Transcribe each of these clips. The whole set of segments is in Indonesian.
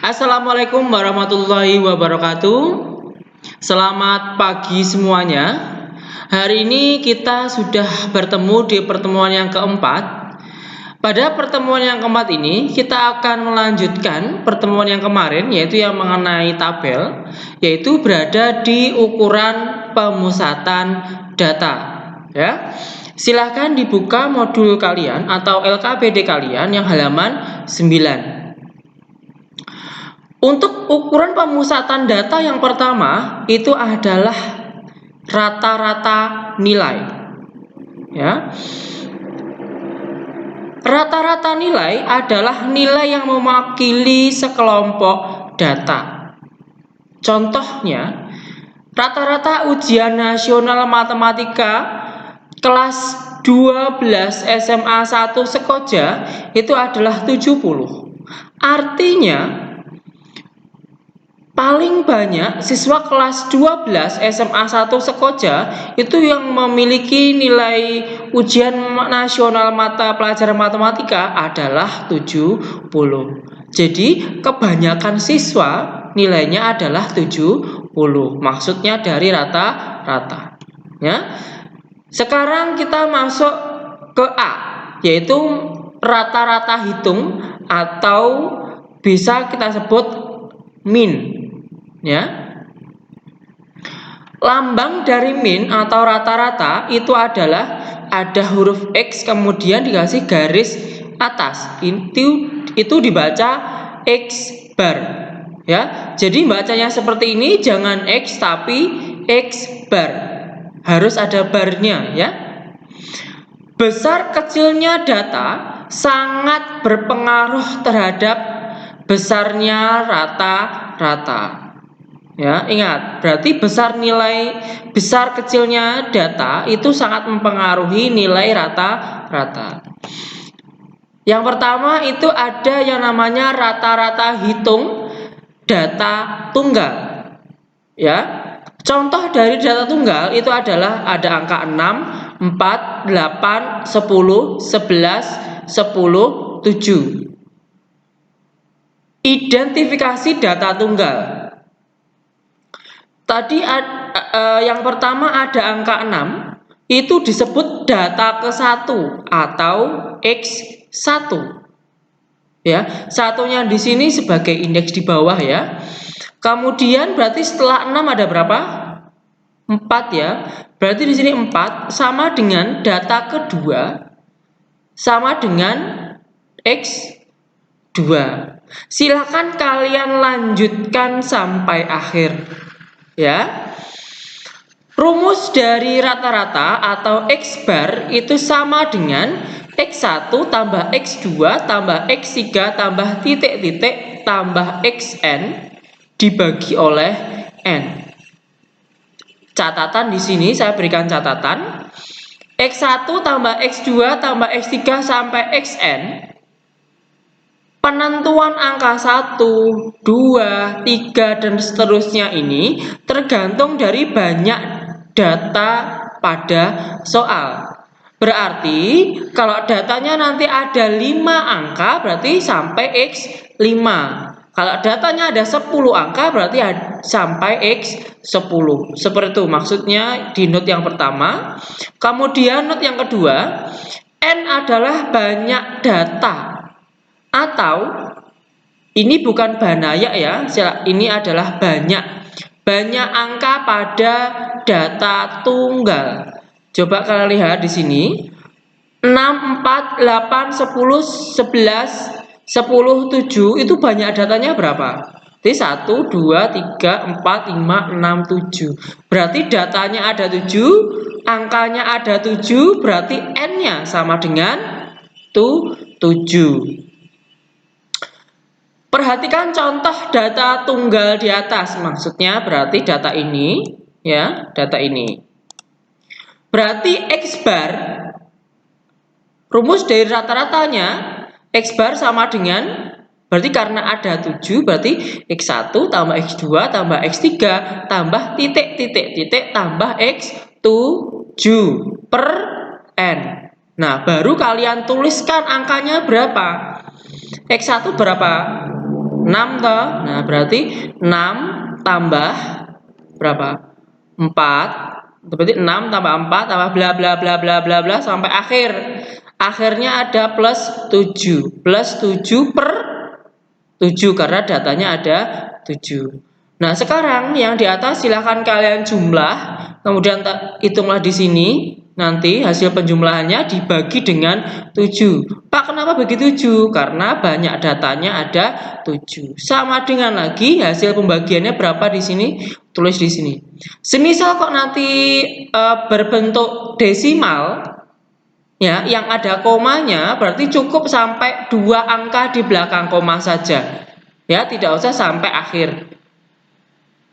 Assalamualaikum warahmatullahi wabarakatuh. Selamat pagi semuanya. Hari ini kita sudah bertemu di pertemuan yang keempat. Pada pertemuan yang keempat ini kita akan melanjutkan pertemuan yang kemarin, yaitu yang mengenai tabel, yaitu berada di ukuran pemusatan data. Ya. Silahkan dibuka modul kalian atau LKPD kalian yang halaman 9. Untuk ukuran pemusatan data yang pertama itu adalah rata-rata nilai. Ya. Rata-rata nilai adalah nilai yang mewakili sekelompok data. Contohnya, rata-rata ujian nasional matematika kelas 12 SMA 1 Sekoja itu adalah 70. Artinya paling banyak siswa kelas 12 SMA 1 Sekoja itu yang memiliki nilai ujian nasional mata pelajaran matematika adalah 70. Jadi kebanyakan siswa nilainya adalah 70. Maksudnya dari rata-rata. Ya. Sekarang kita masuk ke A, yaitu rata-rata hitung atau bisa kita sebut min. Ya. Lambang dari min atau rata-rata itu adalah ada huruf X kemudian dikasih garis atas. Itu dibaca X bar. Ya. Jadi bacanya seperti ini, jangan X tapi X bar. Harus ada barnya, ya. Besar kecilnya data sangat berpengaruh terhadap besarnya rata-rata. Ya, ingat, berarti besar kecilnya data itu sangat mempengaruhi nilai rata-rata. Yang pertama itu ada yang namanya rata-rata hitung data tunggal. Ya. Contoh dari data tunggal itu adalah ada angka 6, 4, 8, 10, 11, 10, 7. Identifikasi data tunggal. Tadi yang pertama ada angka 6, itu disebut data ke-1 atau X1. Ya, satunya di sini sebagai indeks di bawah, ya. Kemudian berarti setelah 6 ada berapa? 4, ya. Berarti di sini 4 sama dengan data kedua sama dengan X2. Silakan kalian lanjutkan sampai akhir. Ya. Rumus dari rata-rata atau X bar itu sama dengan X1 tambah X2 tambah X3 tambah titik-titik tambah XN dibagi oleh N. Catatan di sini saya berikan catatan. X1 tambah X2 tambah X3 sampai XN. Penentuan angka 1, 2, 3, dan seterusnya ini tergantung dari banyak data pada soal. Berarti kalau datanya nanti ada 5 angka berarti sampai X5. Kalau datanya ada 10 angka berarti sampai X10. Seperti itu maksudnya di note yang pertama. Kemudian note yang kedua, N adalah banyak data. Atau ini bukan banyak, ya. Ini adalah banyak angka pada data tunggal. Coba kalian lihat di sini. 6, 4, 8, 10, 11, 10, 7 itu banyak datanya berapa? Jadi 1, 2, 3, 4, 5, 6, 7. Berarti datanya ada 7, angkanya ada 7, berarti N-nya sama dengan 7. Perhatikan contoh data tunggal di atas. Maksudnya berarti data ini, ya, data ini. Berarti X bar, rumus dari rata-ratanya, X bar sama dengan, berarti karena ada 7, berarti X1 tambah X2 tambah X3 tambah titik-titik tambah X7 per N. Nah, baru kalian tuliskan angkanya berapa. X1 berapa? 6 toh. Nah, berarti 6 tambah berapa? 4. Berarti 6 tambah 4 tambah bla bla bla bla bla bla sampai akhir. Akhirnya ada plus 7. Plus 7 per 7 karena datanya ada 7. Nah, sekarang yang di atas silahkan kalian jumlah, kemudian hitunglah di sini. Nanti hasil penjumlahannya dibagi dengan 7. Pak, kenapa bagi 7? Karena banyak datanya ada 7. Sama dengan lagi hasil pembagiannya berapa di sini? Tulis di sini. Semisal kok nanti berbentuk desimal, ya, yang ada komanya, berarti cukup sampai 2 angka di belakang koma saja. Ya, tidak usah sampai akhir.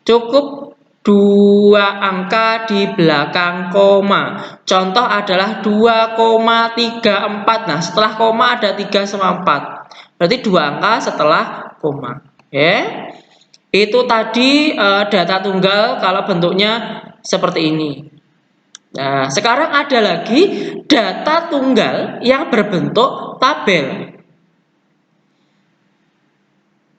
Cukup 2 angka di belakang koma. Contoh adalah 2,34. Nah, setelah koma ada 3 sama 4. Berarti 2 angka setelah koma. Ya. Itu tadi data tunggal kalau bentuknya seperti ini. Nah, sekarang ada lagi data tunggal yang berbentuk tabel.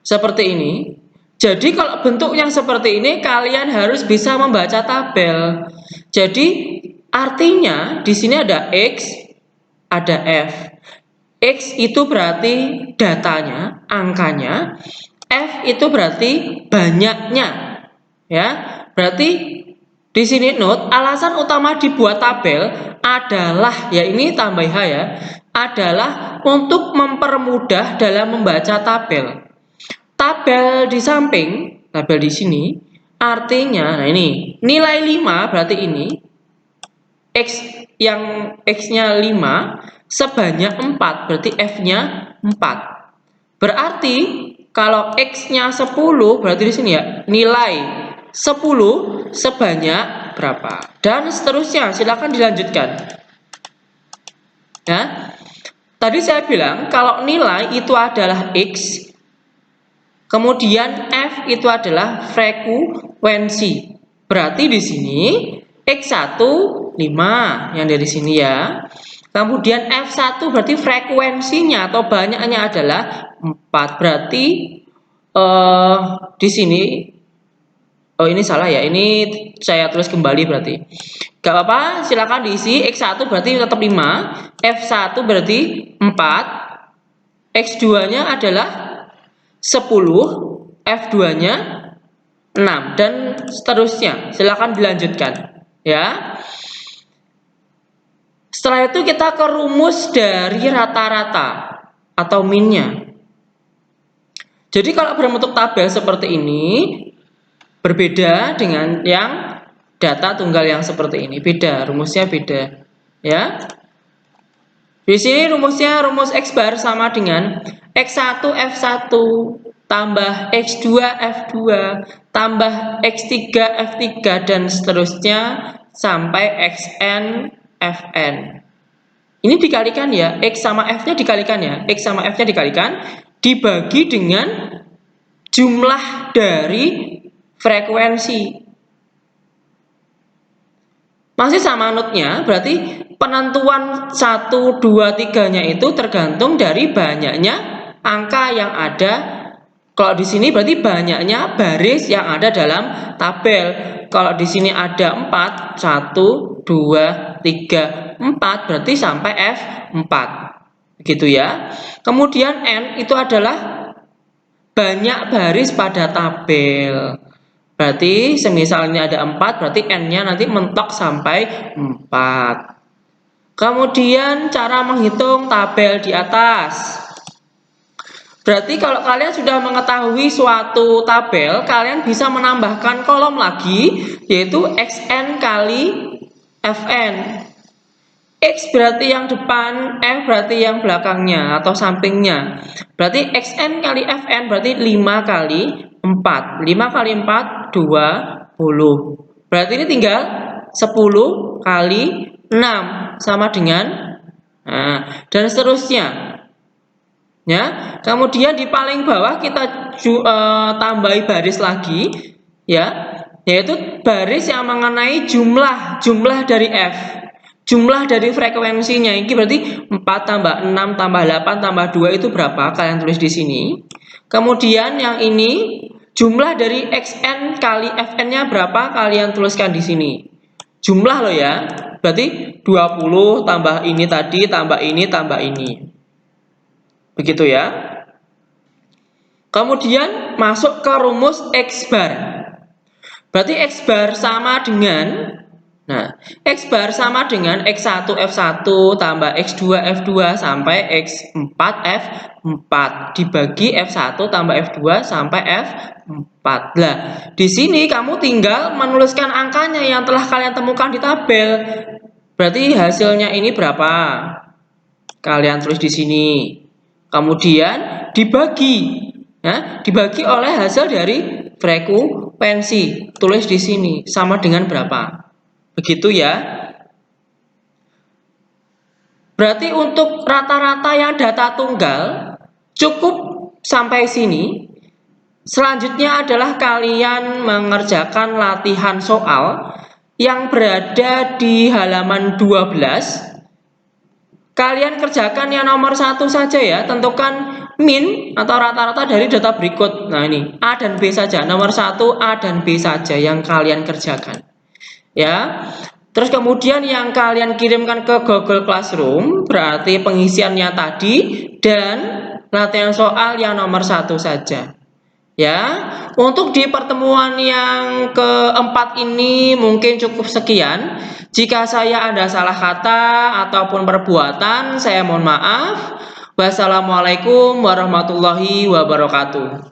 Seperti ini. Jadi kalau bentuk yang seperti ini kalian harus bisa membaca tabel. Jadi artinya di sini ada X, ada F. X itu berarti datanya, angkanya. F itu berarti banyaknya. Ya. Berarti di sini note, alasan utama dibuat tabel adalah, ya ini tambah H ya, adalah untuk mempermudah dalam membaca tabel. Tabel di samping, tabel di sini, artinya, nah ini, nilai 5 berarti ini, X yang X-nya 5, sebanyak 4, berarti F-nya 4. Berarti, kalau X-nya 10, berarti di sini ya, nilai 10 sebanyak berapa? Dan seterusnya, silakan dilanjutkan. Ya, tadi saya bilang, kalau nilai itu adalah X, kemudian F itu adalah frekuensi. Berarti di sini X1 5 yang dari sini ya. Kemudian F1 berarti frekuensinya atau banyaknya adalah 4. Berarti di sini ini salah ya. Ini saya tulis kembali berarti. Gak apa-apa, silakan diisi. X1 berarti tetap 5, F1 berarti 4, X2-nya adalah 10, F2-nya 6 dan seterusnya. Silakan dilanjutkan ya. Setelah itu kita ke rumus dari rata-rata atau min-nya. Jadi kalau berbentuk tabel seperti ini berbeda dengan yang data tunggal yang seperti ini. Beda, rumusnya beda ya. Di sini rumusnya rumus X bar sama dengan X1 F1 tambah X2 F2 tambah X3 F3 dan seterusnya sampai Xn Fn. Ini dikalikan ya, X sama F-nya dikalikan ya, X sama F-nya dikalikan, dibagi dengan jumlah dari frekuensi. Masih sama notnya, berarti penentuan 1, 2, 3-nya itu tergantung dari banyaknya angka yang ada. Kalau di sini berarti banyaknya baris yang ada dalam tabel. Kalau di sini ada 4, 1, 2, 3, 4, berarti sampai F4. Begitu ya. Kemudian N itu adalah banyak baris pada tabel. Berarti semisalnya ada 4, berarti N-nya nanti mentok sampai 4. Kemudian cara menghitung tabel di atas. Berarti kalau kalian sudah mengetahui suatu tabel, kalian bisa menambahkan kolom lagi, yaitu Xn kali Fn. X berarti yang depan, F berarti yang belakangnya atau sampingnya. Berarti Xn kali Fn berarti 5 kali 4. 5 kali 4, 20. Berarti ini tinggal 10 kali 6 sama dengan dan seterusnya. Ya. Kemudian di paling bawah kita tambahi baris lagi ya, yaitu baris yang mengenai jumlah dari F. Jumlah dari frekuensinya ini berarti 4 tambah 6 tambah 8 tambah 2 itu berapa? Kalian tulis di sini. Kemudian yang ini jumlah dari xn kali fn-nya berapa? Kalian tuliskan di sini. Jumlah loh ya. Berarti 20 tambah ini tadi, tambah ini, tambah ini. Begitu ya. Kemudian masuk ke rumus X bar. Berarti X bar sama dengan, nah, X bar sama dengan X1 F1 tambah X2 F2 sampai X4 F4 dibagi F1 tambah F2 sampai F4. Nah, di sini kamu tinggal menuliskan angkanya yang telah kalian temukan di tabel. Berarti hasilnya ini berapa? Kalian tulis di sini. Kemudian dibagi. Ya, dibagi oleh hasil dari frekuensi. Tulis di sini sama dengan berapa. Begitu ya. Berarti untuk rata-rata yang data tunggal cukup sampai sini. Selanjutnya adalah kalian mengerjakan latihan soal yang berada di halaman 12. Kalian kerjakan yang nomor 1 saja ya, tentukan min atau rata-rata dari data berikut. Nah ini A dan B saja, nomor 1 A dan B saja yang kalian kerjakan. Ya. Terus kemudian yang kalian kirimkan ke Google Classroom berarti pengisiannya tadi dan latihan soal yang nomor 1 saja. Ya, untuk di pertemuan yang keempat ini mungkin cukup sekian. Jika saya ada salah kata ataupun perbuatan, saya mohon maaf. Wassalamualaikum warahmatullahi wabarakatuh.